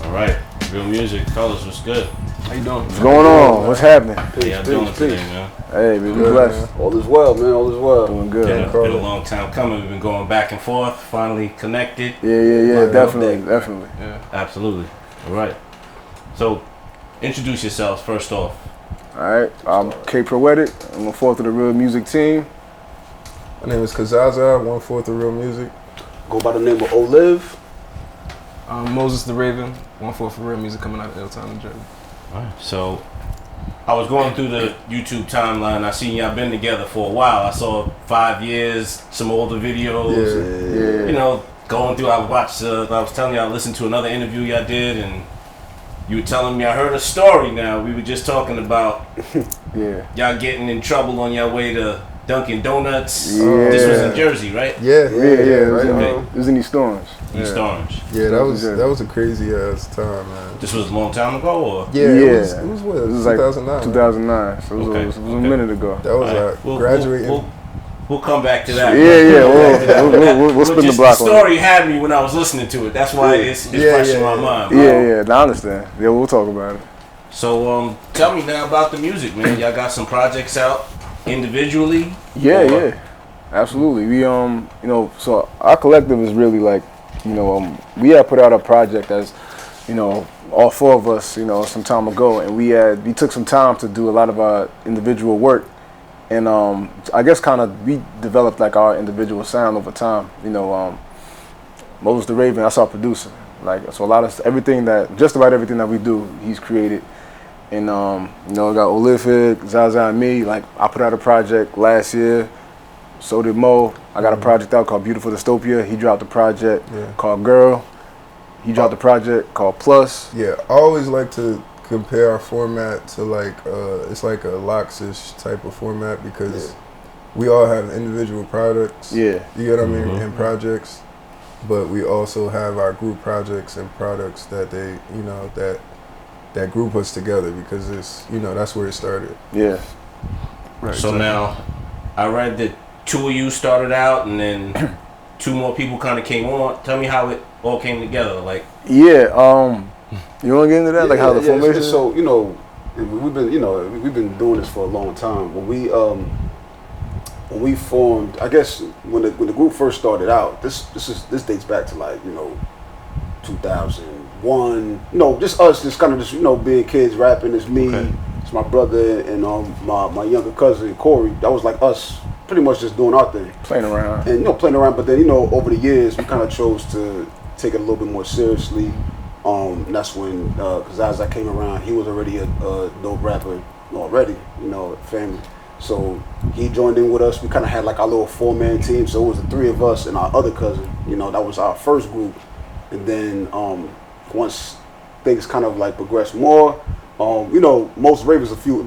All right, real music, fellas, what's good? How you doing? What's going on? What's happening? How y'all doing today, man? Hey, we blessed. All is well, man. All is well. Doing good. Been a long time coming. We've been going back and forth. Finally connected. Yeah. Definitely. Yeah, absolutely. All right. So, introduce yourselves first off. All right. I'm K Proetic. I'm a fourth of the Real Music team. My name is Kazaza. 1/4 of Real Music. Go by the name of Olive. Moses the Raven, 1/4 of Real Music, coming out of ILLTOWN, New Jersey. All right. So, I was going through the YouTube timeline. I seen y'all been together for a while. I saw 5 years, some older videos. Yeah. You know, going through. I watched. I was telling you, I listened to another interview y'all did, and you were telling me I heard a story. Now we were just talking about y'all getting in trouble on your way to Dunkin' Donuts. Yeah. This was in Jersey, right? Yeah. It Right. was in East Orange. East Orange. Yeah, that was a crazy ass time, man. This was a long time ago, or? Yeah. It was what? It was like 2009. 2009. So it was a minute ago. That was graduating. We'll come back to that. We'll spin the block on it. The story had me when I was listening to it. That's why it's fresh in my mind. Yeah, I understand. Yeah, we'll talk about it. So, tell me now about the music, man. Y'all got some projects out individually? Yeah. Absolutely. We so our collective is really like, we had put out a project as, all four of us, some time ago, and we took some time to do a lot of our individual work. And I guess we developed like our individual sound over time. Moses the Raven, that's our producer. Like, so just about everything that we do, he's created. And we got Olive here, Zaza and me. Like, I put out a project last year. So did Mo. I got a project out called Beautiful Dystopia. He dropped a project called Girl. He dropped a project called Plus. Yeah, I always like to compare our format to like it's like a Loxish type of format because we all have individual products. Yeah. You get what I mean? And projects. But we also have our group projects and products that they, that group us together because it's, that's where it started. Yeah. Right. So now, I read that 2 of you started out and then 2 more people kind of came on. Tell me how it all came together. Like. Yeah. You want to get into that? Like how the formation? So, we've been doing this for a long time. When we formed, I guess when the group first started out, this dates back to like 2001. Just us, just kind of being kids rapping. It's me, it's my brother, and my younger cousin Corey. That was like us, pretty much just doing our thing, playing around. And playing around. But then over the years, we kind of chose to take it a little bit more seriously. That's when Zaza came around. He was already a dope rapper already, family. So he joined in with us. We kind of had like our little 4-man team. So it was the 3 of us and our other cousin. That was our first group. And then once things kind of like progressed more, most Ravens a few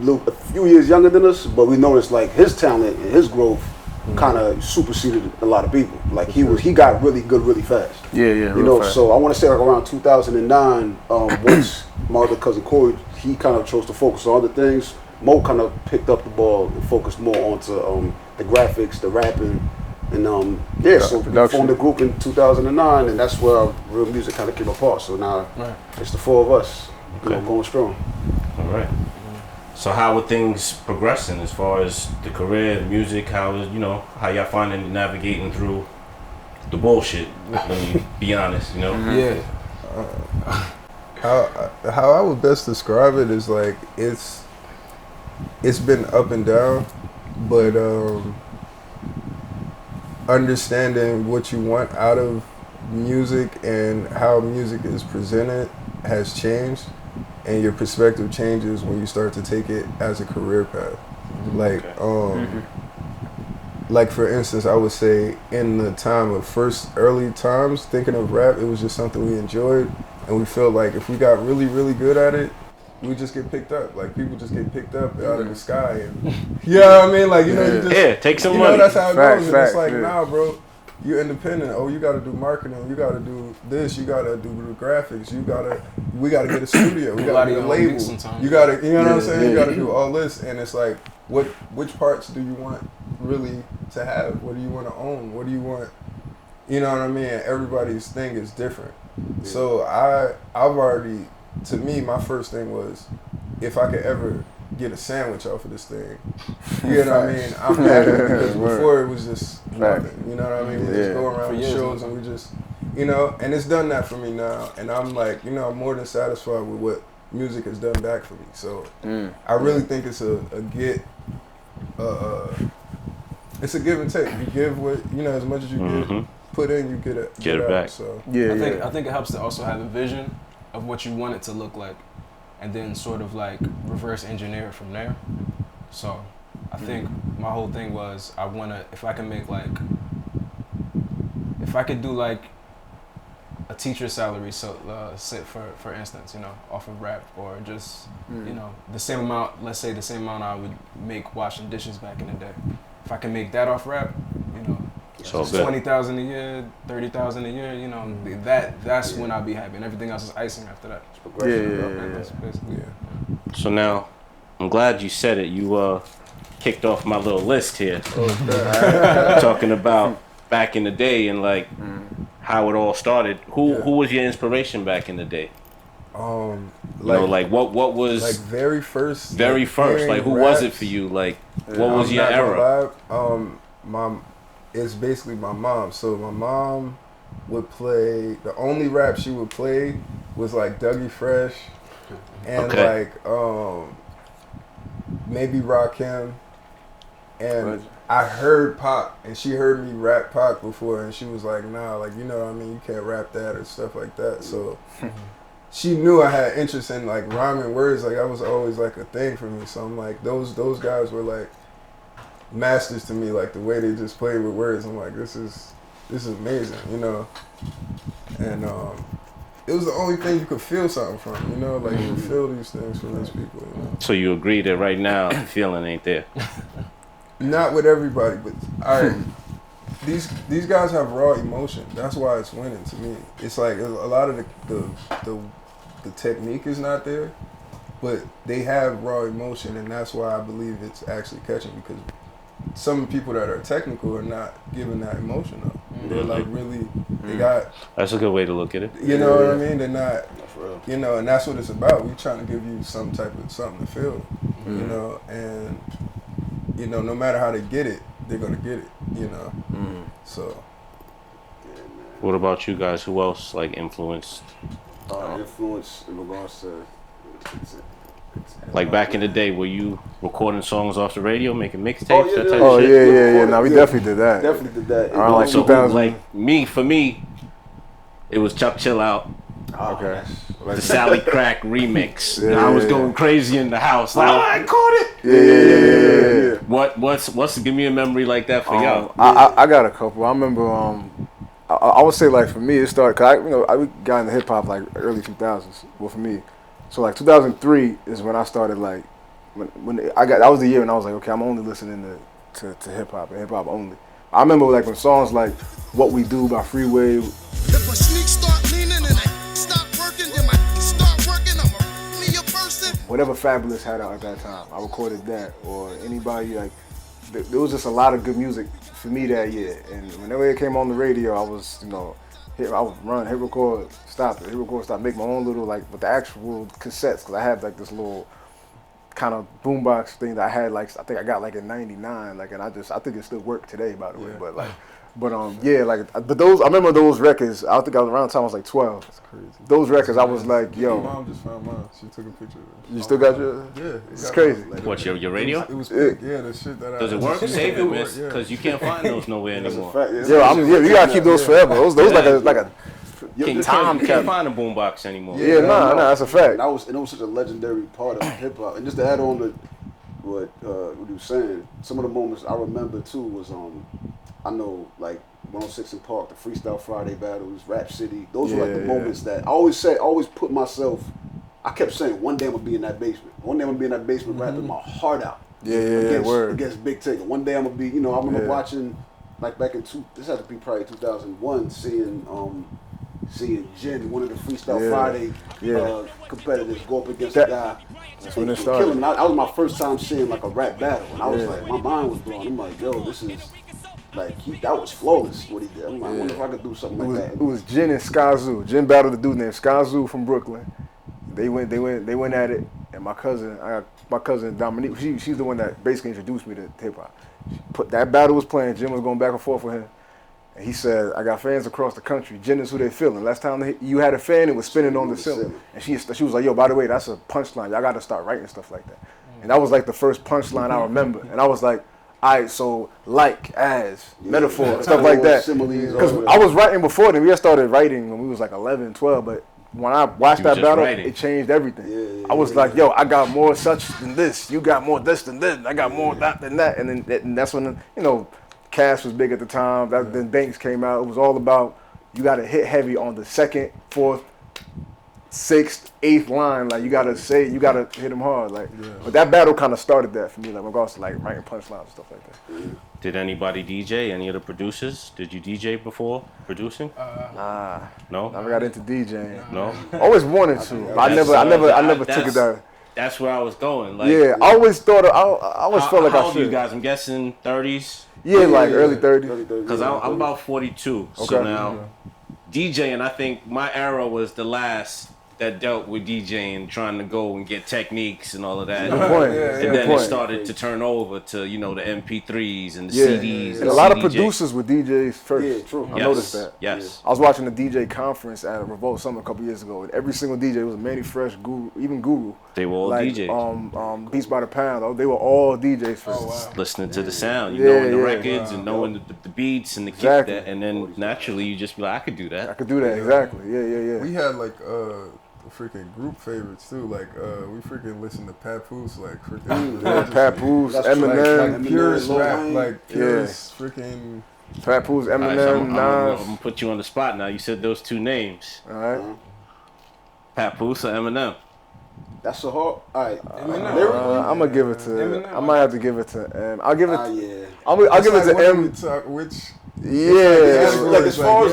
years younger than us, but we noticed like his talent and his growth kind of superseded a lot of people. Like he got really good really fast. Yeah. Fast. So I want to say like around 2009, once my other cousin Corey, he kind of chose to focus on other things. Mo kind of picked up the ball and focused more onto the graphics, the rapping, and so we formed a group in 2009, and that's where our Real Music kind of came apart. So now it's the 4 of us, going strong. All right. So how are things progressing as far as the career, the music? How is how y'all finding navigating through the bullshit? Let me be honest, Yeah. How I would best describe it is like it's been up and down, but understanding what you want out of music and how music is presented has changed. And your perspective changes when you start to take it as a career path. Like, like for instance, I would say in the time of early times, thinking of rap, it was just something we enjoyed, and we felt like if we got really, really good at it, we just get picked up. Like people just get picked up out of the sky, and you know what I mean? Like you just take some money. That's how it goes. And it's like nah, bro. You're independent. Oh, you got to do marketing. You got to do this. You got to do the graphics. We got to get a studio. We got to get a label. You got to, you know what I'm saying? You got to do all this. And it's like, which parts do you want really to have? What do you want to own? What do you want? You know what I mean? Everybody's thing is different. So I've already, to me, my first thing was, if I could ever get a sandwich off of this thing, you know what I mean? I'm happy because before it was just nothing. You know what I mean? We just go around the shows and we just, you know, and it's done that for me now. And I'm like, you know, I'm more than satisfied with what music has done back for me. So I really think it's it's a give and take. You give what, you know, as much as you put in, you get it back. So I think it helps to also have a vision of what you want it to look like, and then sort of like reverse engineer it from there. So I think my whole thing was, I wanna, if I could do like a teacher's salary, so sit for instance, you know, off of rap, or just you know, the same amount, let's say the same amount I would make washing dishes back in the day. If I can make that off rap, you know, so just 20,000 a year, 30,000 a year, you know, that's when I'll be happy, and everything else is icing after that. That's basically it. So now, I'm glad you said it. You kicked off my little list here, talking about back in the day and like how it all started. Who was your inspiration back in the day? Like, you know, like what was like very first, like who was it for you? Like what was your era? It's basically my mom. So my mom would play, the only rap she would play was like Dougie Fresh and like maybe Rakim. And I heard Pac, and she heard me rap Pac before, and she was like, nah, like, you know what I mean, you can't rap that or stuff like that. So she knew I had interest in like rhyming words. Like, that was always like a thing for me. So I'm like, those guys were like masters to me, like the way they just played with words. I'm like, this is amazing, you know. And it was the only thing you could feel something from, you know, like you feel these things from these people, you know. So you agree that right now the feeling ain't there? Not with everybody, but all right. These guys have raw emotion. That's why it's winning to me. It's like a lot of the technique is not there, but they have raw emotion, and that's why I believe it's actually catching, because some people that are technical are not giving that emotion up. They're like really, they got. That's a good way to look at it. You know what I mean? They're not, you know, and that's what it's about. We're trying to give you some type of something to feel, you know, and you know, no matter how they get it, they're gonna get it, you know. So. What about you guys? Who else like influenced? Influence in regards to. Like back in the day, were you recording songs off the radio, making mixtapes, that type of shit? Yeah. No, we definitely did that. Definitely did that. Around like so 2000. Like for me, it was Chuck Chill Out. Okay. The Sally Crack remix. I was going crazy in the house. Like, I caught it. Yeah. What's give me a memory like that for y'all? I got a couple. I remember. I would say like for me, it started. Cause I got into hip hop like early 2000s. Well, for me. So like 2003 is when I started like when I got, that was the year when I was like, okay, I'm only listening to hip hop and hip hop only. I remember like when songs like What We Do by Freeway. If a sneak start leaning and I stop working, then my start working, I'm a person. Whatever Fabulous had out at that time, I recorded that. Or anybody like, there was just a lot of good music for me that year. And whenever it came on the radio, I was, you know, I would run, hit record, stop it, hit record, stop, make my own little, like, with the actual cassettes, because I had, like, this little kind of boombox thing that I had, like, I think I got, like, in 99, like, and I think it still worked today, by the way, but, like, yeah, like, but those, I remember those records, I think I was around the time I was, like, 12. That's crazy. Those records, I was like, yo. My mom just found mine. She took a picture of it. You still got your? Yeah. It's crazy. Like, what, your radio? It was quick. Yeah, the shit that Does it work? Save it, miss, because you can't find those nowhere anymore. You gotta keep those forever. Those like a King Tom can't find a boombox anymore. Yeah, nah, that's a fact. And it was such a legendary part of hip hop. And just to add on to what you were saying, some of the moments I remember too was I know like 106 in Park, the Freestyle Friday battles, Rap City. Those were like the moments that I always put myself. I kept saying one day I'm gonna be in that basement. One day I'm gonna be in that basement rapping my heart out. Against Big Tigger. One day I'm gonna be. You know, I remember watching like back in this had to be probably 2001, seeing Jen, one of the Freestyle Friday competitors, go up against a guy. That's when it started. That was my first time seeing like a rap battle, and I was like, my mind was blown. I'm like, yo, this is that was flawless what he did. I'm like, I wonder if I could do something like that. It was Jin and Skyzoo. Jin battled a dude named Skyzoo from Brooklyn. They went at it, and my cousin Dominique, she's the one that basically introduced me to hip hop. That battle was playing. Jin was going back and forth with him. And he said, I got fans across the country. Jin is who they feeling. Last time you had a fan, it was spinning on the ceiling. And she was like, yo, by the way, that's a punchline. Y'all got to start writing stuff like that. And that was like the first punchline I remember. And I was like, all right, so metaphor, stuff like that. Because I was writing before then. We had started writing when we was like 11, 12. But when I watched that battle, it changed everything. I was like, yo, I got more such than this. You got more this than this. I got more that than that. And then that's when, Cash was big at the time. Then Banks came out. It was all about you got to hit heavy on the 2nd, 4th, 6th, 8th line. Like you got to hit them hard. But that battle kind of started that for me. Like regards to like writing punchlines and stuff like that. Did anybody DJ? Any of the producers? Did you DJ before producing? Nah. No. Never got into DJing. No. Always wanted to. But I never took it down. That's where I was going. Like, I always thought. I always felt like I should. How old are you guys? I'm guessing 30s. Yeah, like early 30s. Because I'm about 42. Okay. So now, DJing, I think my era was the last that dealt with DJing, trying to go and get techniques and all of that. Good point. And then it started to turn over to, the MP3s and the CDs. And a lot of producers were DJs first. Yeah, true. I noticed that. Yes. I was watching the DJ conference at Revolt Summer a couple years ago, and every single DJ was Manny Fresh, Guru, even Guru. They were all DJs. Beats by the Pound, they were all DJs first. Oh, wow. Listening to the sound, knowing the records and knowing the beats and the kick that, and then naturally you just be like, I could do that. I could do that, exactly. Yeah. We had like freaking group favorites too. Like we freaking listened to Papoose, like freaking Papoose, Eminem, like purest rap, like purest freaking Papoose, Eminem, Nas. I'm gonna put you on the spot now. You said those two names. All right. Papoose or Eminem? That's a hard. All right. I'm gonna give it to. Eminem. I might have to give it to. I'll give it. I'll give it to M. Like as far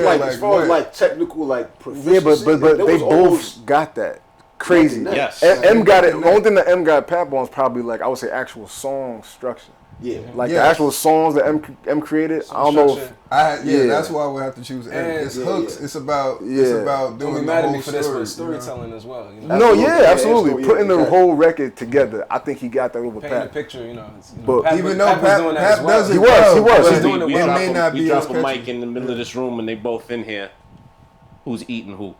as technical proficiency. Yeah, but they both got that crazy. Yes. M got it. The only thing that M got Pap on is probably like I would say actual song structure. Yeah. Like the actual songs that M created. I don't know if that's why we have to choose M. It's hooks. It's about doing the whole story. Storytelling as well. Absolutely. Putting the whole record together. I think he got that over Painting Pap. the picture, But Pap, even though Pap does it, he was. He's doing it well. It may not be as catchy. We drop a mic in the middle of this room and they both in here. Who's eating who?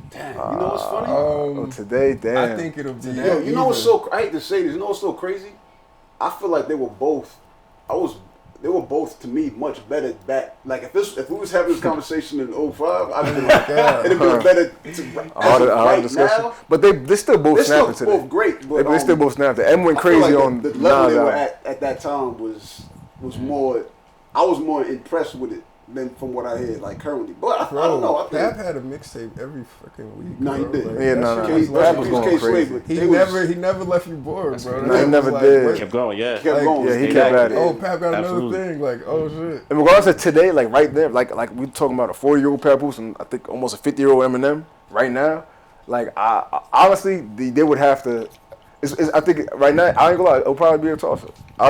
Damn, you know what's funny? Today, damn. I think it'll be. You know what's so? I hate to say this. You know what's so crazy? I feel like they were both. They were both to me much better back. Like if we was having this conversation in 05, I'd be like, it'd be better to right now. But they still both snapping today. They're still both great. But they still both snapped. M went crazy on the level they were at that time was more. I was more impressed with it than from what I heard currently. But I don't know. Pap had a mixtape every fucking week. No, he did. Pap was going crazy. He never left you bored, bro. No, he never did. Kept going, Yeah, he kept at it. Oh, Pap got another thing. Like, oh shit. In regards to today, like right there, like we talking about a 40-year-old Papoose and I think almost a 50-year-old Eminem right now. Like I honestly, they would have to. I think right now, I ain't gonna lie, it'll probably be a toss-up. I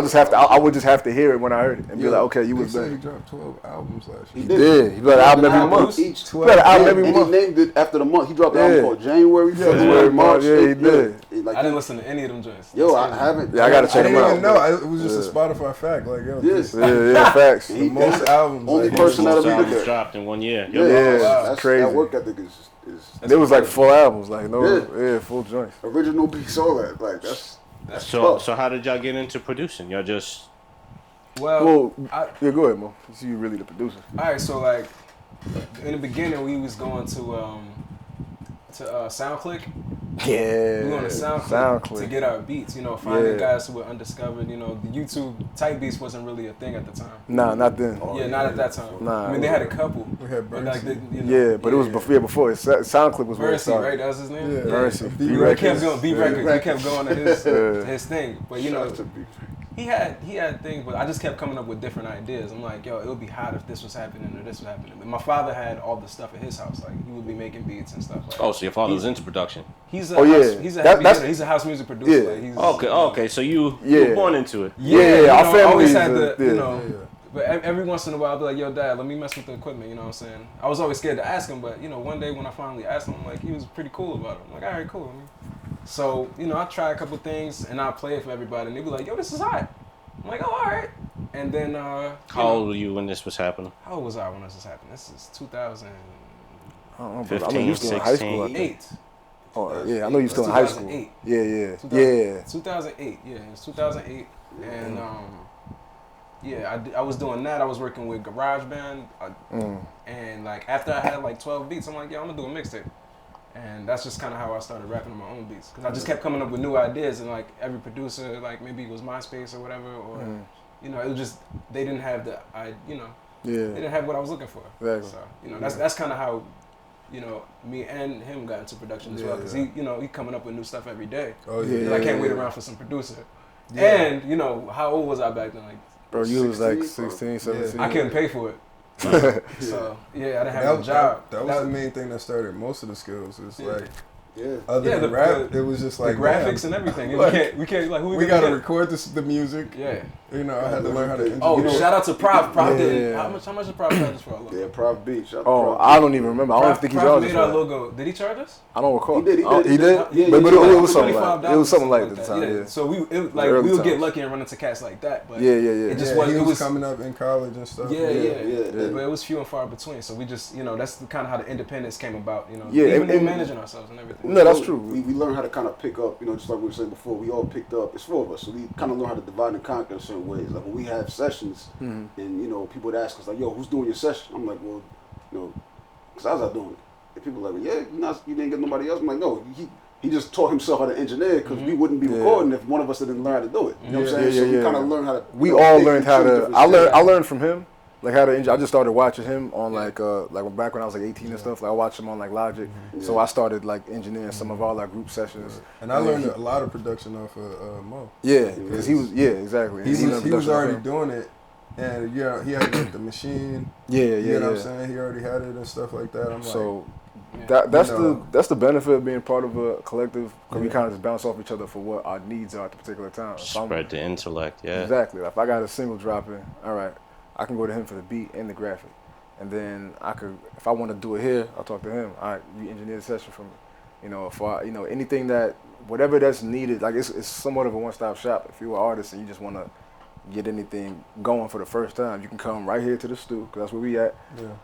would just have to hear it when I heard it and be like, okay, you was better. He dropped 12 albums last year. He did. He got an album every month. He got an album every month. And he named it after the month. He dropped the album called January, February, March. Yeah, he did. I didn't listen to any of them joints. Yo, I haven't. Yeah, I gotta check them out. I didn't even know. It was just a Spotify fact. Like, yo. Yes. Yeah, facts. The most albums. Only person that ever did that. Dropped in 1 year. Yeah, that's crazy. That work ethic is. And it was like full albums, full joints. Original beats, all that. Like that's. So how did y'all get into producing? Y'all just go ahead, Mo. You really the producer. All right, so in the beginning we was going to SoundClick. Yeah. We were on SoundClick to get our beats. Finding guys who were undiscovered. The YouTube type beats wasn't really a thing at the time. Nah, not then. Not at that time. Nah. I mean, they had a couple. We had Bernsey. But it was before. SoundClick was where it started. Right? That was his name. Yeah. Bernsey. He kept going. B Records. He kept going to his thing. But he had things, but I just kept coming up with different ideas. I'm like, it would be hot if this was happening or this was happening. But my father had all the stuff at his house. Like he would be making beats and stuff. so your father was into production. He's a he's a house music producer. Okay. So you were born into it. Our family always had the But every once in a while, I'll be like, yo, Dad, let me mess with the equipment, you know what I'm saying? I was always scared to ask him, but, you know, one day when I finally asked him, like, he was pretty cool about it. I'm like, all right, cool. So, you know, I try a couple things, and I play it for everybody, and they be like, yo, this is hot. I'm like, oh, all right. And then, how old were you when this was happening? How old was I when this was happening? This is 2000. I don't know, 15, I know you still in high school. 8. Oh, yeah, I know you still in high school. 2008. Yeah. 2008, yeah, it was 2008. And, yeah, I was doing that. I was working with GarageBand. And, like, after I had, like, 12 beats, I'm like, yeah, I'm going to do a mixtape. And that's just kind of how I started rapping on my own beats. Because I just kept coming up with new ideas. And, like, every producer, like, maybe it was MySpace or whatever. Or, you know, it was just, they didn't have they didn't have what I was looking for. Exactly. So, you know, that's kind of how, you know, me and him got into production as well. Because he coming up with new stuff every day. Oh, yeah. And I can't wait around for some producer. Yeah. And, you know, how old was I back then? Like, bro, you was like 16, 17. I couldn't pay for it. So, yeah, I didn't have a job. That was the main thing that started most of the skills. It's like, Yeah. Other than rap, it was just like the graphics and everything. Like, we can't like who we gotta record the music. Yeah. You know, I had to learn how to engineer. Oh, shout out to Prof. Prof did. How much did Prof charge us for our logo? Yeah, Prof beat. Oh, I don't even remember. I don't think he charged us. Prof made our logo. Did he charge us? I don't recall. He did. He did. Yeah, but it was something like like it was something like at the time. Yeah. So we would get lucky and run into cats like that. But It just he was coming up in college and stuff. Yeah. But it was few and far between. So we just that's kind of how the independence came about. Even managing ourselves and everything. No, that's true. We learned how to kind of pick up. Just like we were saying before. We all picked up. It's four of us, so we kind of learn how to divide and conquer in certain ways. Like when we have sessions, and people would ask us like, "Yo, who's doing your session?" I'm like, "Well, because I was out doing it." And people are like, "Yeah, you didn't get nobody else." I'm like, "No, he just taught himself how to engineer because we wouldn't be recording if one of us didn't learn how to do it." You know what I'm saying? So we kind of learned how to. We all learned how to. I learned from him. Like how to engineer. I just started watching him on like back when I was like 18 and stuff. Like I watched him on like Logic, so I started like engineering some of our like group sessions. And I learned a lot of production off of Mo. Yeah, because he was exactly. He was already doing it, and he had like the machine. You know what I'm saying? He already had it and stuff like that. I'm so that's the benefit of being part of a collective, because we kind of just bounce off each other for what our needs are at the particular time. Spread the intellect, Exactly. Like if I got a single dropping, all right, I can go to him for the beat and the graphic. And then I could, if I want to do it here, I'll talk to him. All right, you engineer the session for me. If I, anything whatever that's needed, like it's somewhat of a one-stop shop. If you're an artist and you just want to get anything going for the first time, you can come right here to the studio, because that's where we at.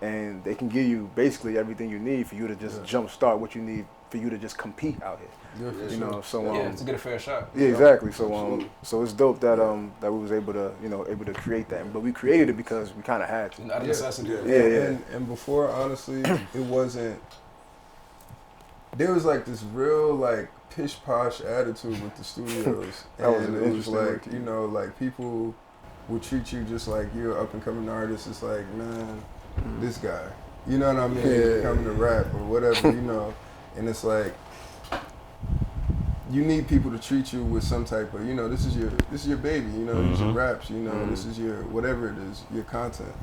And they can give you basically everything you need for you to just jump start what you need for you to just compete out here. To get a fair shot. Yeah, exactly. So it's dope that that we was able to create that, but we created it because we kind of had to. Out of necessity. And before, honestly, it wasn't. There was like this real like pish posh attitude with the studios, and it was like like people would treat you just like you're an up and coming artist. It's like, man, this guy, you know what I mean, coming to rap or whatever, and it's like. You need people to treat you with some type of, this is your baby, these are raps, this is your, whatever it is, your content.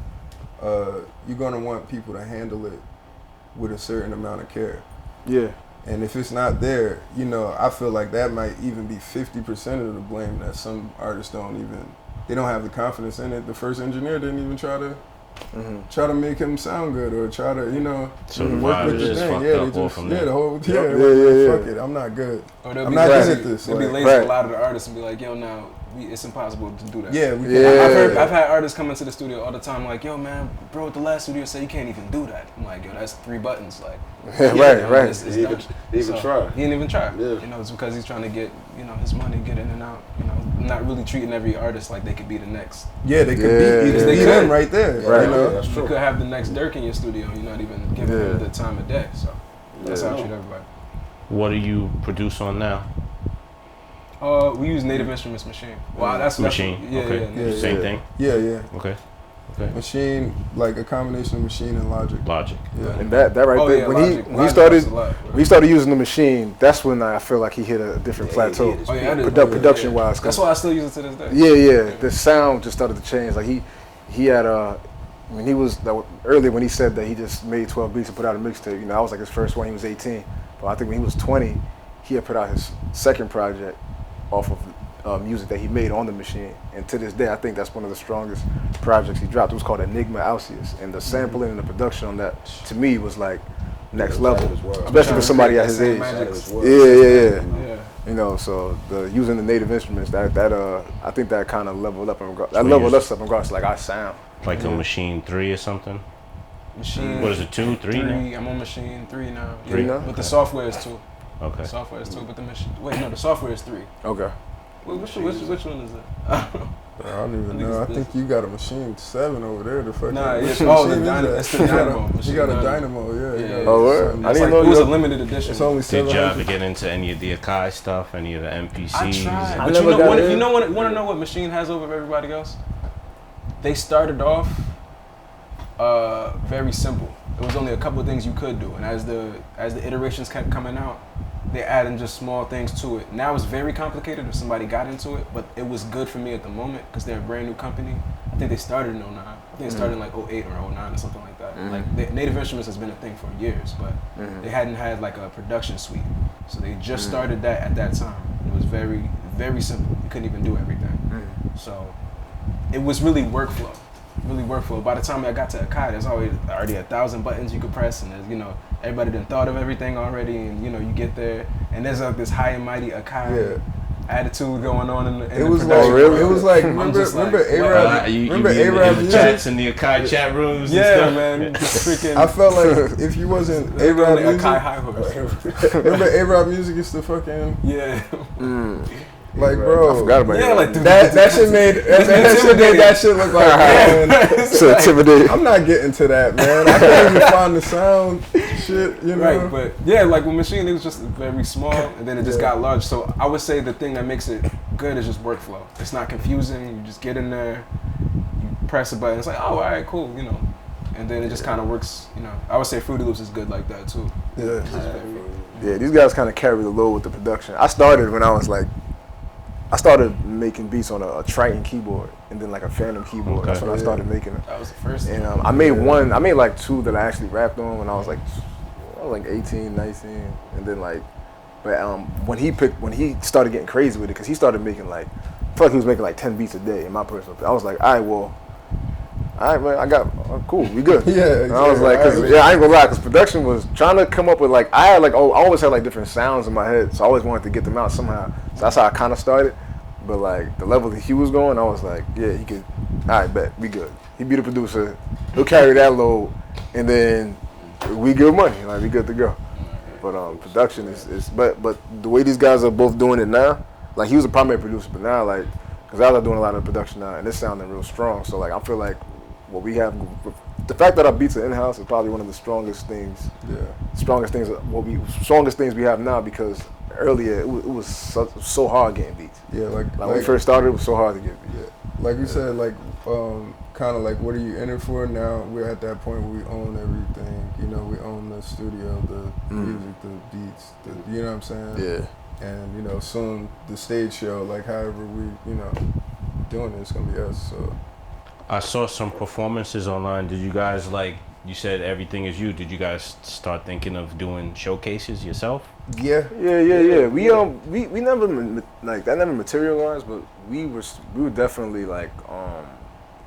You're gonna want people to handle it with a certain amount of care. Yeah. And if it's not there, I feel like that might even be 50% of the blame that some artists they don't have the confidence in it. The first engineer didn't even try to make him sound good or try to, work with the thing. Fuck it, I'm not good. I'm not good at this. They'll be lazy a lot of the artists and be like, yo, now it's impossible to do that. I've had artists come into the studio all the time like, yo, man, bro, at the last studio said you can't even do that. I'm like, yo, that's 3 buttons. Like, right. He didn't even try. Yeah. It's because he's trying to get, his money, get in and out. Not really treating every artist like they could be the next. Yeah, they could beat them right there. Right. You could have the next Dirk in your studio. You're not even giving him the time of day. So that's how I treat everybody. What do you produce on now? We use Native Instruments Machine. Wow, that's Machine. Same thing. Yeah. Okay. Machine, like a combination of Machine and Logic. Yeah. And that right there, when he started using the Machine, that's when I feel like he hit a different plateau. Production wise. That's why I still use it to this day. Yeah. The sound just started to change. Like he had he was earlier when he said that he just made 12 beats and put out a mixtape. I was like his first one. He was 18, but I think when he was 20, he had put out his second project off of music that he made on the machine. And to this day, I think that's one of the strongest projects he dropped. It was called Enigma Alcius. And the sampling and the production on that, to me, was like next level. Especially for somebody at his age. Yeah. You know, so using the native instruments, that I think that kind of leveled up in regards to like our sound. Like a Machine 3 or something? Machine. What is it, 2, 3 now? I'm on Machine 3 now. 3 now? But the software is 2. Okay. The software is 2, but the machine. Wait, no, the software is 3. Okay. Which one is that? I don't even know. I think you got a Machine 7 over there. The fucking it's the Dynamo. You got a Dynamo, yeah. Oh, word? I didn't know it was a limited edition. It's only 700. Did you ever get into any of the Akai stuff, any of the MPCs? I tried. But want to know what Machine has over everybody else? They started off very simple. There was only a couple of things you could do, and as the iterations kept coming out, they added just small things to it. Now it's very complicated if somebody got into it, but it was good for me at the moment because they're a brand new company. I think they started in 09. I think they started in like 08 or 09 or something like that. Like Native Instruments has been a thing for years, but they hadn't had like a production suite. So they just started that at that time. It was very, very simple. You couldn't even do everything. So it was really workflow. By the time I got to Akai, there's already 1,000 buttons you could press, and there's, everybody done thought of everything already, and you get there, and there's like this high and mighty Akai attitude going on in the it was production. like it was like remember A-Rap the chats in the Akai chat rooms. Yeah, man. Freaking. I felt like if you wasn't A-Rap music, Akai high horse. remember A-Rap music used to fucking Like, bro, I forgot about that. Like that shit made that shit look like man. So intimidating. I'm not getting to that, man. I can't even find the sound shit, Right, but yeah, like with Machine, it was just very small, and then it just got large. So I would say the thing that makes it good is just workflow. It's not confusing. You just get in there, you press a button. It's like, oh, all right, cool, and then it just kind of works. I would say Fruity Loops is good like that too. Yeah, these guys kind of carry the load with the production. I started making beats on a Triton keyboard and then like a Phantom keyboard. Okay. That's when I started making it. That was the first thing. And I made like 2 that I actually rapped on when I was like 18, 19. And then when he started getting crazy with it, because he started making I feel like he was making like 10 beats a day in my personal opinion. I was like, all right, man, I got, cool, we good. Yeah, exactly. And I was like, I ain't gonna lie, because production was trying to come up with I always had like different sounds in my head, so I always wanted to get them out somehow. So that's how I kind of started. But the level that he was going, I was like, yeah, he could, all right, bet, we good. He be the producer, he'll carry that load, and then we good money, we good to go. But production is but the way these guys are both doing it now, he was a primary producer, but now because guys are doing a lot of production now, and it's sounding real strong. So I feel like what we have, the fact that our beats are in-house is probably one of the strongest things. Yeah. Strongest things we have now, because earlier it was so hard getting beats. Yeah, when we first started, it was so hard to get beats. Yeah. Like you said, kind of what are you in it for? Now we're at that point where we own everything. We own the studio, the music, the beats. You know what I'm saying? Yeah. And soon the stage show, however we doing it, it's gonna be us. So. I saw some performances online. Did you guys you said everything is you? Did you guys start thinking of doing showcases yourself? Yeah. We never that never materialized, but we were definitely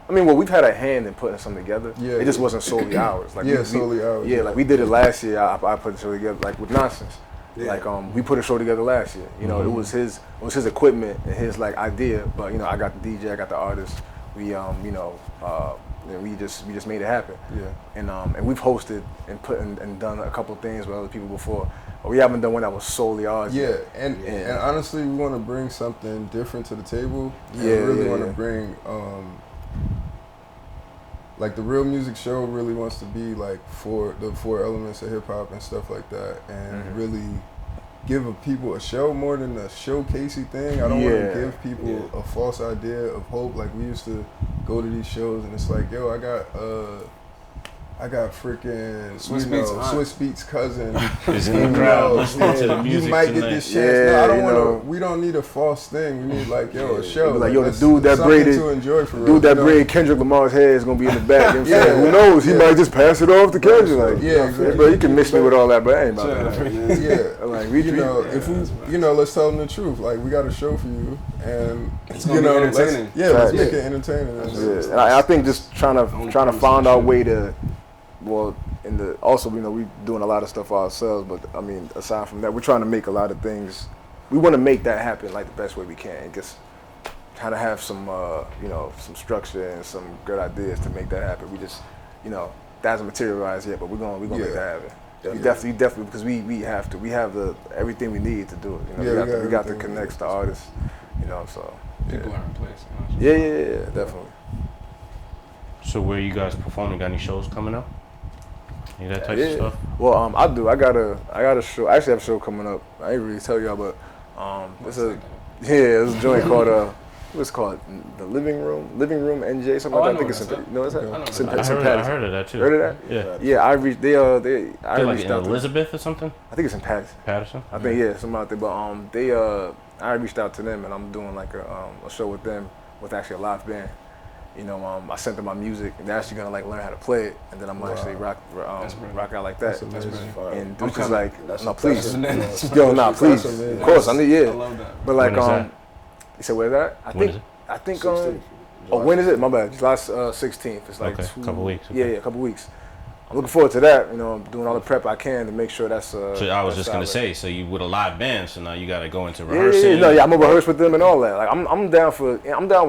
we've had a hand in putting something together. Yeah. It just wasn't solely ours. Solely ours. Yeah, we did it last year. I put the show together with Nonsense. Yeah. We put a show together last year. It was his equipment and his idea, but I got the DJ, I got the artist. We we just made it happen. Yeah. And we've hosted and done a couple of things with other people before, but we haven't done one that was solely ours. Yeah, and honestly, we want to bring something different to the table. We really want to bring the Real Music Show really wants to be for the 4 elements of hip hop and stuff like that, and really give people a show more than a showcasey thing. I don't want to give people a false idea of hope. We used to go to these shows and it's yo, I got I got freaking Swiss Beats cousin. Is in the crowd listening to the music You might tonight. get this chance. No, I don't want to. We don't need a false thing. We need like a show. Like the dude that braided, to enjoy for real. dude that braided Kendrick Lamar's hair is gonna be in the back. You know what I'm saying? Who knows? He might just pass it off to Kendrick. Like, exactly. Bro, you can miss me with all that, but I ain't about that. Yeah, like if we, let's tell them the truth. Like we got a show for you, and it's gonna be entertaining. Let's make it entertaining. And I think just trying to find our way to, also we doing a lot of stuff ourselves, but I mean aside from that, we're trying to make a lot of things. We want to make that happen like the best way we can, and just kind of have some some structure and some good ideas to make that happen. We just that hasn't materialized yet, but we're gonna make that happen. We definitely because we have to. We have everything we need to do it. We got the connects, the artists, so people are in place. Yeah, definitely. So where you guys performing? Got any shows coming up? Any that type of stuff? Well, I do. I got a show. I actually have a show coming up. I ain't really tell y'all, but it's a joint called what's it called? The Living Room NJ, something like that. I think it's in I heard of that too. Heard of that? Yeah. I reached. I like reached in out Elizabeth or something. I think it's in Patterson. I think something out there. But I reached out to them and I'm doing like a show with them with actually a live band. I sent them my music and they're actually gonna like learn how to play it, and then I'm gonna actually rock out like that. And dude's just like, no, please, please, of course, I need, I love that. But like, you said where's that? I think when is it? My bad. July 16th. It's like a couple weeks. Okay. Yeah, a couple weeks. I'm looking forward to that. I'm doing all the prep I can to make sure that's. So I was just gonna say, so you with a live band, so now you gotta go into rehearsing. I'm gonna rehearse with them and all that. Like I'm down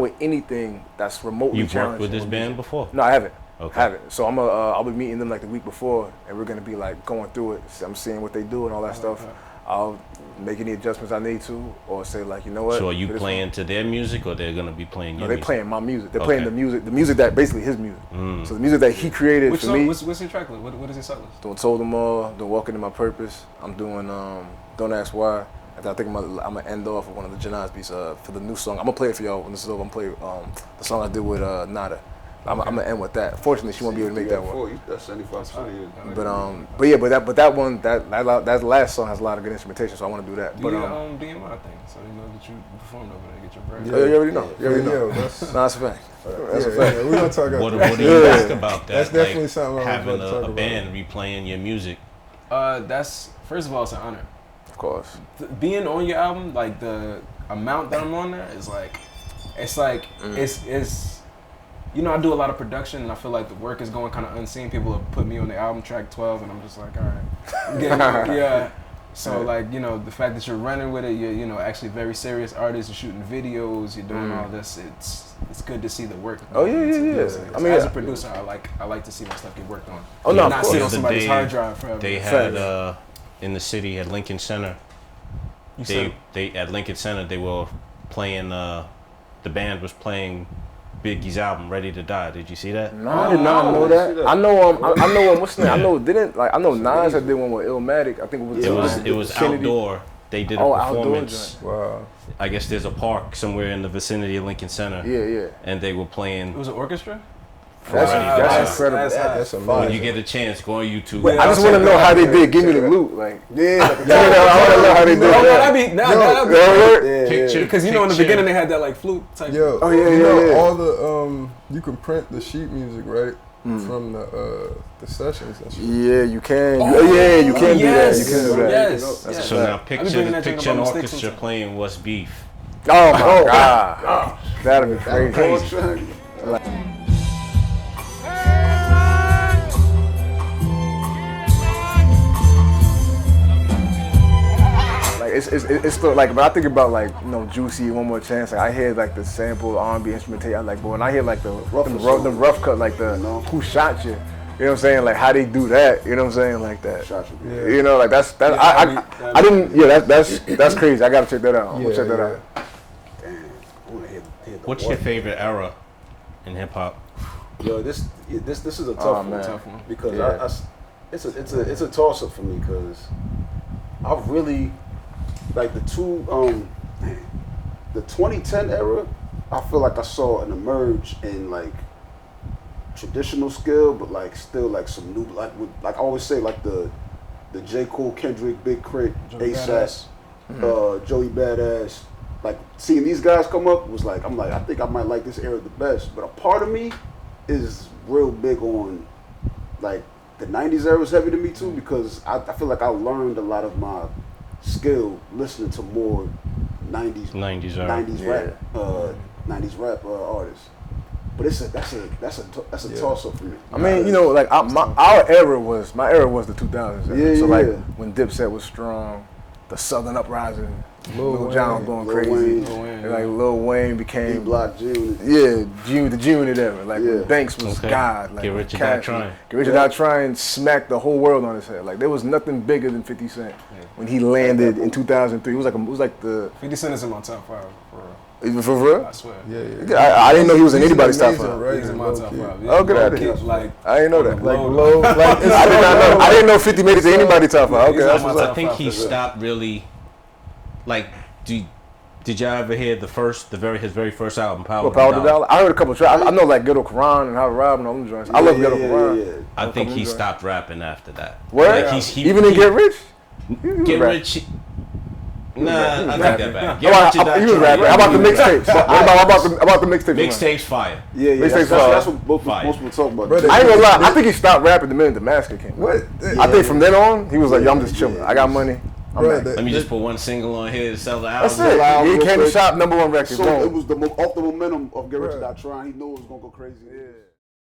with anything that's remotely challenging. You've worked with this band before? No, I haven't. Okay. Haven't. So I'll be meeting them like the week before, and we're gonna be like going through it. I'm seeing what they do and all that stuff. I'll make any adjustments I need to, or say like, you know what. So are you playing to their music, or they're gonna be playing your music? They're playing my music. They're playing the music that basically his music. So the music that he created for me. What's your track list? What is your set list? Doing Told Them All, doing Walking in My Purpose. I'm doing Don't Ask Why. I think I'm gonna end off with one of the Janaz beats for the new song. I'm gonna play it for y'all when this is over. I'm gonna play the song I did with Nada. I'm gonna end with that. Fortunately, she won't be able to make that one. That's 75%. But that one, that last song has a lot of good instrumentation, so I want to do that. Do your DMI thing, so you know that you performed over there, get your break. You already know. You already know. That's a fact. That's a fact. We're gonna talk about what do you think about that? That's definitely something having a band replaying your music. That's first of all, it's an honor. Of course. Being on your album, like the amount that I'm on there is like, it's I do a lot of production, and I feel like the work is going kind of unseen. People have put me on the album track 12, and I'm just like, all right, yeah. So like, the fact that you're running with it, you're actually very serious artist. You're shooting videos, you're doing all this. It's good to see the work. Oh yeah. I mean, as a producer, I like to see my stuff get worked on. Oh no, not sit on somebody's hard drive forever. They had in the city at Lincoln Center. They at Lincoln Center they were playing. The band was playing Biggie's album, Ready to Die. Did you see that? No, I did not know that. I know what's the name? I know Nas had did one with Illmatic. I think it was outdoor. They did a performance. Wow. I guess there's a park somewhere in the vicinity of Lincoln Center. Yeah. And they were playing. It was an orchestra? That's incredible. That's amazing. When you get a chance, go on YouTube. I just want to know how they did Give Me the Loot. Like, I want to know how they did that. Picture. Because in the beginning they had that like flute type. Yo, all the you can print the sheet music, right? From the sessions and shit. Yeah, you can. You can do that. You can do that. Yes. So now picture an orchestra playing What's Beef. Oh my God. That'd be crazy. It's still like, but I think about like Juicy, One More Chance. Like I hear like the sample R&B instrumentation. I'm like, but when I hear like the rough cut, like the Who Shot You, you know what I'm saying? Like how they do that, you know what I'm saying? Like that, like that's I didn't. Yeah, that's crazy. I gotta check that out. I'm gonna check that out. What's your favorite era in hip hop? Yo, this is a tough one because it's a toss up for me because I really. Like the 2010 era, I feel like I saw an emerge in like traditional skill, but like still like some new, like I always say, like the J. Cole, Kendrick, Big Crit, ASAP, Joey Badass. Like seeing these guys come up was like, I'm like, I think I might like this era the best. But a part of me is real big on like the 90s era is heavy to me too, because I feel like I learned a lot of my skill listening to more 90s rap 90s rap artists. But that's a toss up for me. I mean, you know, like my era was the 2000s. So like when Dipset was strong, the Southern Uprising, Lil Jon going crazy, and like Lil Wayne became D-Block June. The G-Unit era. Like when Banks was God. Like Get Rich or Die Trying. Get Rich or Die Trying smacked the whole world on his head. Like there was nothing bigger than 50 Cent when he landed in 2003. It was like the 50 Cent is in my top 5 for real. Even for real? I swear. I didn't know he was in anybody's top 5. Right? He's in my top 5. Oh, good idea. Like, I didn't know that. Like low, like I did not know. I didn't know 50 made it to anybody's top 5. Okay, that's what's I up. think he stopped really. Like, did y'all ever hear his very first album, Power to Dollar? I heard a couple of tracks. I know like Ghetto Quran and How to Rob and all them joints. I love Ghetto Quran. I think he stopped rapping after that. Where? Like even in Get Rich? Get Rich. Nah, I take that back. He was rapping. How about the mixtapes? How about the mixtapes? Mixtapes fire. Yeah. Mixtapes fire. That's what most people talk about. I ain't gonna lie. I think he stopped rapping the minute the Massacre came. What? I think from then on, he was like, yo, I'm just chilling. I got money. Let me just put one single on here to sell the album. That's it. He came to shop #1 record. So it was off the momentum of Get Rich or Die Trying. He knew it was gonna go crazy. Yeah.